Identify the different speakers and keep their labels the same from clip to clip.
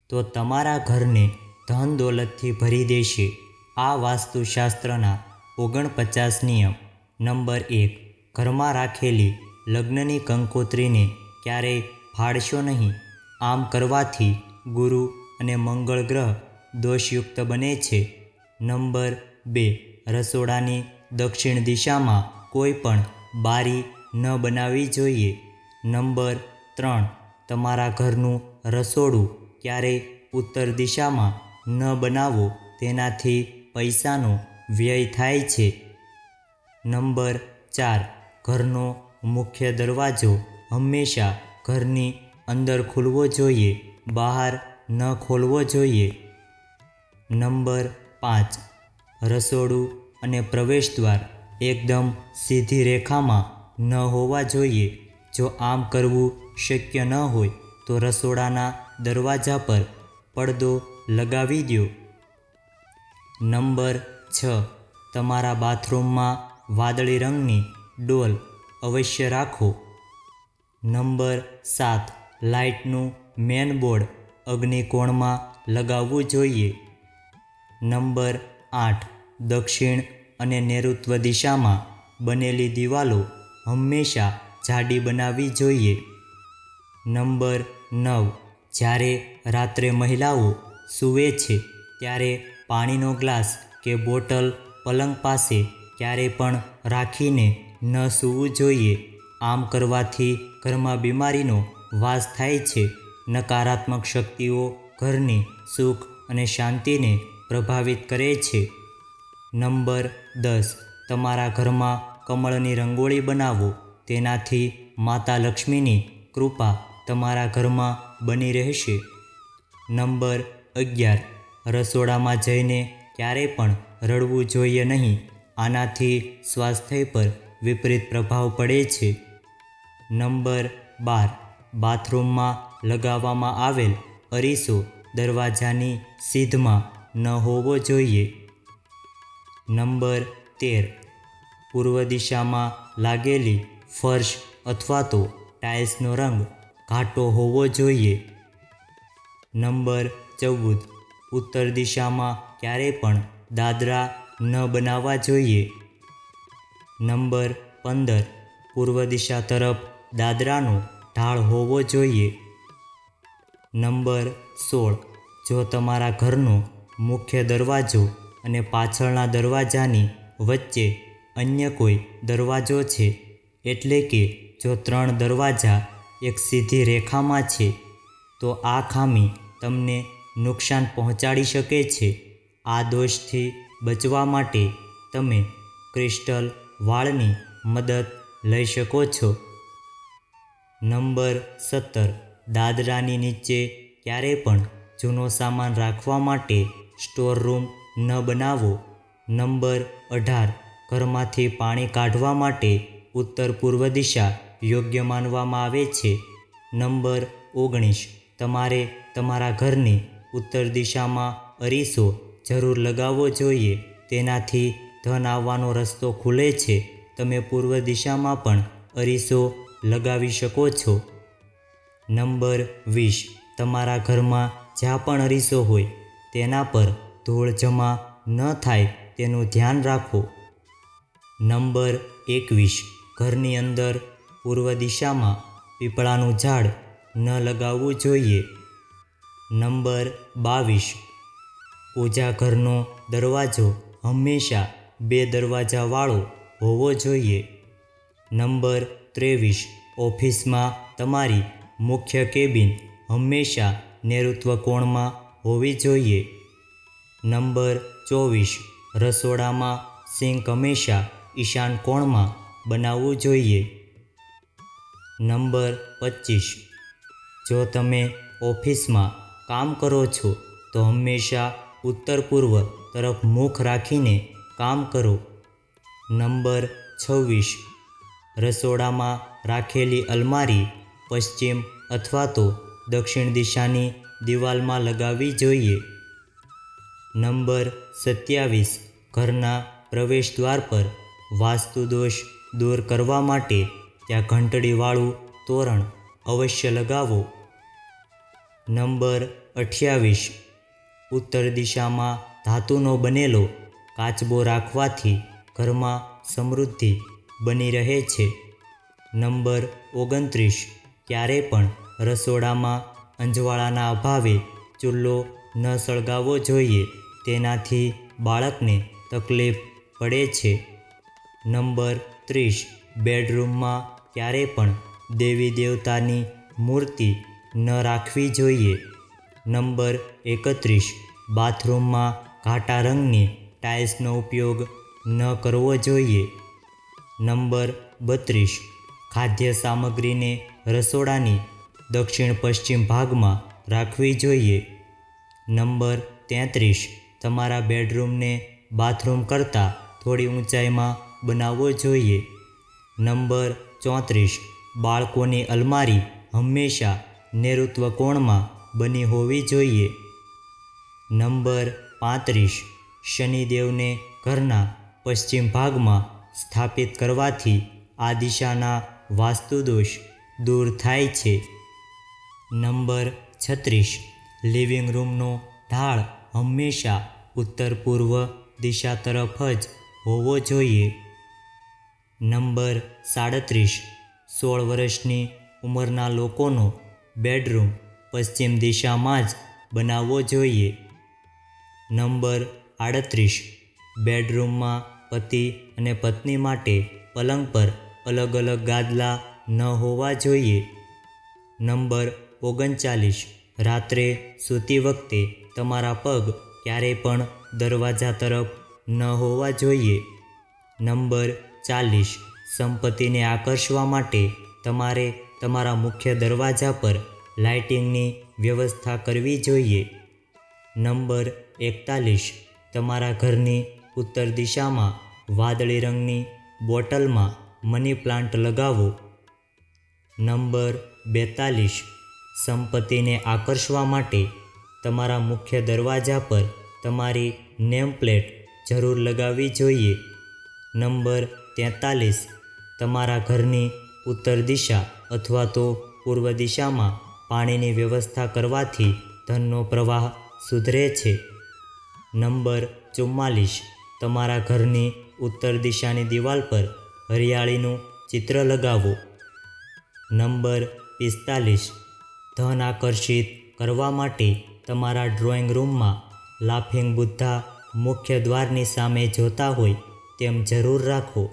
Speaker 1: તો તમારા ઘરને ધન દોલતથી ભરી દેશે. આ વાસ્તુશાસ્ત્રના 49 નિયમ. નંબર 1. ઘરમાં રાખેલી લગ્નની કંકોત્રીને ક્યારેય ફાડશો નહીં. આમ કરવાથી ગુરુ અને મંગળ ગ્રહ દોષયુક્ત બને છે. નંબર 2. રસોડાની દક્ષિણ દિશામાં કોઈ પણ બારી ન બનાવવી જોઈએ. નંબર 3. તમારા ઘરનું રસોડું ક્યારેય ઉત્તર દિશામાં ન બનાવો, તેનાથી પૈસાનો વ્યય થાય છે. નંબર 4. ઘરનો મુખ્ય દરવાજો હંમેશા ઘરની અંદર ખુલવો જોઈએ, બહાર ન ખોલવો જોઈએ. નંબર 5. રસોડું અને પ્રવેશદ્વાર એકદમ સીધી રેખામાં ન હોવા જોઈએ. જો આમ કરવું શક્ય ન હોય તો રસોડાના દરવાજા પર પડદો લગાવી દો. નંબર 6. તમારા બાથરૂમમાં વાદળી રંગની ડોલ અવશ્ય રાખો. નંબર 7. લાઇટનું મેન બોર્ડ અગ્નિકોણમાં લગાવવું જોઈએ. નંબર 8. દક્ષિણ અને નૈઋત્ય દિશામાં બનેલી દિવાલો હંમેશા જાડી બનાવવી જોઈએ. નંબર 9. જ્યારે રાત્રે મહિલાઓ સૂવે છે ત્યારે પાણીનો ગ્લાસ કે બોટલ પલંગ પાસે ક્યારેય પણ રાખીને ન સૂવું જોઈએ. આમ કરવાથી ઘરમાં બીમારીનો વાસ થાય છે. નકારાત્મક શક્તિઓ ઘરની સુખ અને શાંતિને પ્રભાવિત કરે છે. નંબર 10. તમારા ઘરમાં કમળની રંગોળી બનાવો. તેનાથી માતા લક્ષ્મીની કૃપા તમારા ઘરમાં બની રહેશે. નંબર 11. રસોડામાં જઈને ક્યારેય પણ રડવું જોઈએ નહીં. આનાથી સ્વાસ્થ્ય પર વિપરીત પ્રભાવ પડે છે. નંબર 12. બાથરૂમમાં લગાવવામાં આવેલ અરીસો દરવાજાની સીધમાં ન હોવો જોઈએ. નંબર 13. પૂર્વ દિશામાં લાગેલી ફર્શ અથવા તો ટાઇલ્સનો રંગ ઘાટો હોવો જોઈએ. નંબર 14. ઉત્તર દિશામાં ક્યારેય પણ દાદરા ન બનાવવા જોઈએ. નંબર 15. પૂર્વ દિશા તરફ દાદરાનો ઢાળ હોવો જોઈએ. નંબર 16. જો તમારા ઘરનો મુખ્ય દરવાજો અને પાછળના દરવાજાની વચ્ચે અન્ય કોઈ દરવાજો છે, એટલે કે જો 3 દરવાજા એક સીધી રેખામાં છે, તો આ ખામી તમને નુકસાન પહોંચાડી શકે છે. આ દોષથી બચવા માટે તમે ક્રિસ્ટલ વાળની મદદ લઈ શકો છો. નંબર 17. દાદરાની નીચે ક્યારેય પણ જૂનો સામાન રાખવા માટે સ્ટોર રૂમ ન બનાવો. નંબર 18. ઘરમાંથી પાણી કાઢવા માટે ઉત્તર પૂર્વ દિશા યોગ્ય માનવામાં આવે છે. નંબર 19. તમારે તમારા ઘરની ઉત્તર દિશામાં અરીસો જરૂર લગાવવો જોઈએ. તેનાથી ધન આવવાનો રસ્તો ખુલે છે. તમે પૂર્વ દિશામાં પણ અરીસો લગાવી શકો છો. નંબર 20. તમારા ઘરમાં જ્યાં પણ અરીસો હોય તેના પર ધૂળ જમા ન થાય તેનું ધ્યાન રાખો. નંબર 21. ઘરની અંદર પૂર્વ દિશામાં પીપળાનું ઝાડ ન લગાવવું જોઈએ. નંબર 22. પૂજા ઘરનો દરવાજો હંમેશા 2 દરવાજાવાળો હોવો જોઈએ. નંબર 23. ઓફિસમાં તમારી મુખ્ય કેબિન હંમેશા નૈઋત્ય કોણમાં હોવી જોઈએ. નંબર 24. રસોડામાં સિંક હંમેશા ઈશાન કોણમાં બનાવવું જોઈએ. નંબર 25. જો તમે ઓફિસમાં કામ કરો છો તો હંમેશા ઉત્તર પૂર્વ તરફ મુખ રાખીને કામ કરો. નંબર 26. રસોડામાં રાખેલી અલમારી પશ્ચિમ અથવા તો દક્ષિણ દિશાની દિવાલમાં લગાવવી જોઈએ. નંબર 27. ઘરના પ્રવેશદ્વાર પર વાસ્તુ દોષ દૂર કરવા માટે ત્યાં ઘંટડીવાળું તોરણ અવશ્ય લગાવો. નંબર 28 ઉત્તર દિશામાં ધાતુનો બનેલો કાચબો રાખવાથી ઘરમાં સમૃદ્ધિ બની રહે છે. નંબર 29 ક્યારે પણ રસોડામાં અંજવાળાના અભાવે ચૂલો ન સળગાવવો જોઈએ, તેનાથી બાળકને તકલીફ પડે છે. નંબર 30 બેડરૂમમાં ક્યારે પણ દેવી દેવતાની મૂર્તિ ન રાખવી જોઈએ. નંબર 31 બાથરૂમમાં ઘાટા રંગની ટાઇલ્સનો ઉપયોગ ન કરવો જોઈએ. નંબર 32 ખાદ્ય સામગ્રીને રસોડાની દક્ષિણ પશ્ચિમ ભાગમાં રાખવી જોઈએ. નંબર 33 તમારા બેડરૂમને બાથરૂમ કરતાં થોડી ઊંચાઈમાં બનાવવો જોઈએ. નંબર 34 બાળકોની અલમારી હંમેશા નૈઋત્ય કોણમાં બની હોવી જોઈએ. નંબર 35 શનિદેવને ઘરના પશ્ચિમ ભાગમાં સ્થાપિત કરવાથી આ દિશાના વાસ્તુદોષ દૂર થાય છે. નંબર 36 લિવિંગ રૂમનો ઢાળ હંમેશા ઉત્તર પૂર્વ દિશા તરફ જ હોવો જોઈએ. નંબર 37 16 વર્ષની ઉંમરના લોકોનો બેડરૂમ પશ્ચિમ દિશામાં જ બનાવવો જોઈએ. નંબર 38 બેડરૂમમાં પતિ અને પત્ની માટે પલંગ પર અલગ અલગ ગાદલા ન હોવા જોઈએ. નંબર 39 રાત્રે સૂતી વખતે તમારા પગ ક્યારેય પણ દરવાજા તરફ ન હોવા જોઈએ. નંબર 40 સંપત્તિને આકર્ષવા માટે તમારે તમારા મુખ્ય દરવાજા પર લાઇટિંગની વ્યવસ્થા કરવી જોઈએ. નંબર 41 તમારા ઘરની ઉત્તર દિશામાં વાદળી રંગની બોટલમાં મની પ્લાન્ટ લગાવો. નંબર 42 સંપત્તિને આકર્ષવા માટે તમારા મુખ્ય દરવાજા પર તમારી નેમ પ્લેટ જરૂર લગાવવી જોઈએ. નંબર 43 તમારા ઘરની ઉત્તર દિશા અથવા તો પૂર્વ દિશામાં પાણીની વ્યવસ્થા કરવાથી ધનનો પ્રવાહ સુધરે છે. નંબર 44 તમારા ઘરની ઉત્તર દિશાની દિવાલ પર હરિયાળીનું ચિત્ર લગાવો. નંબર 45 ધન આકર્ષિત કરવા માટે તમારા ડ્રોઈંગ રૂમમાં લાફિંગ બુદ્ધા મુખ્ય દ્વારની સામે જોતા હોય તેમ જરૂર રાખો.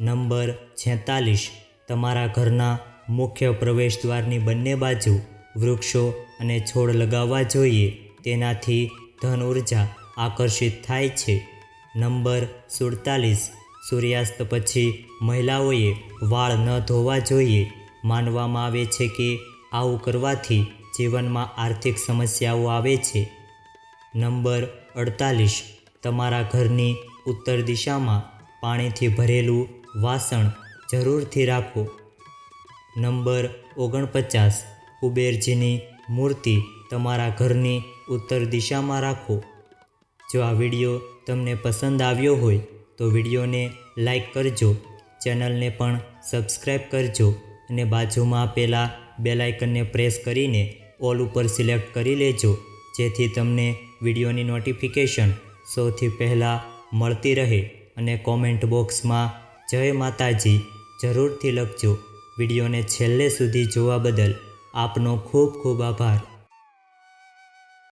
Speaker 1: નંબર 46 તમારા ઘરના મુખ્ય પ્રવેશ દ્વારની બંને બાજુ વૃક્ષો અને છોડ લગાવવા જોઈએ, તેનાથી ધન ઉર્જા આકર્ષિત થાય છે. નંબર 47 સૂર્યાસ્ત પછી મહિલાઓએ વાળ ન ધોવા જોઈએ. માનવામાં આવે છે કે આવું કરવાથી જીવનમાં આર્થિક સમસ્યાઓ આવે છે. નંબર 48 તમારા ઘરની ઉત્તર દિશામાં પાણીથી ભરેલું વાસણ જરૂરથી રાખો. નંબર 49 કુબેરજીની મૂર્તિ તમારા ઘરની ઉત્તર દિશામાં રાખો. જો આ વિડીયો તમને પસંદ આવ્યો હોય તો વિડીયોને લાઈક કરજો, ચેનલને પણ સબસ્ક્રાઈબ કરજો અને બાજુમાં આપેલા બેલ આઇકનને પ્રેસ કરીને ઓલ ઉપર સિલેક્ટ કરી લેજો, જેથી તમને વિડીયોની નોટિફિકેશન સૌથી પહેલાં મળતી રહે. અને કોમેન્ટ બોક્સમાં જય માતાજી જરૂરથી લખજો. વિડીયોને છેલ્લે સુધી જોવા બદલ આપનો ખૂબ ખૂબ આભાર.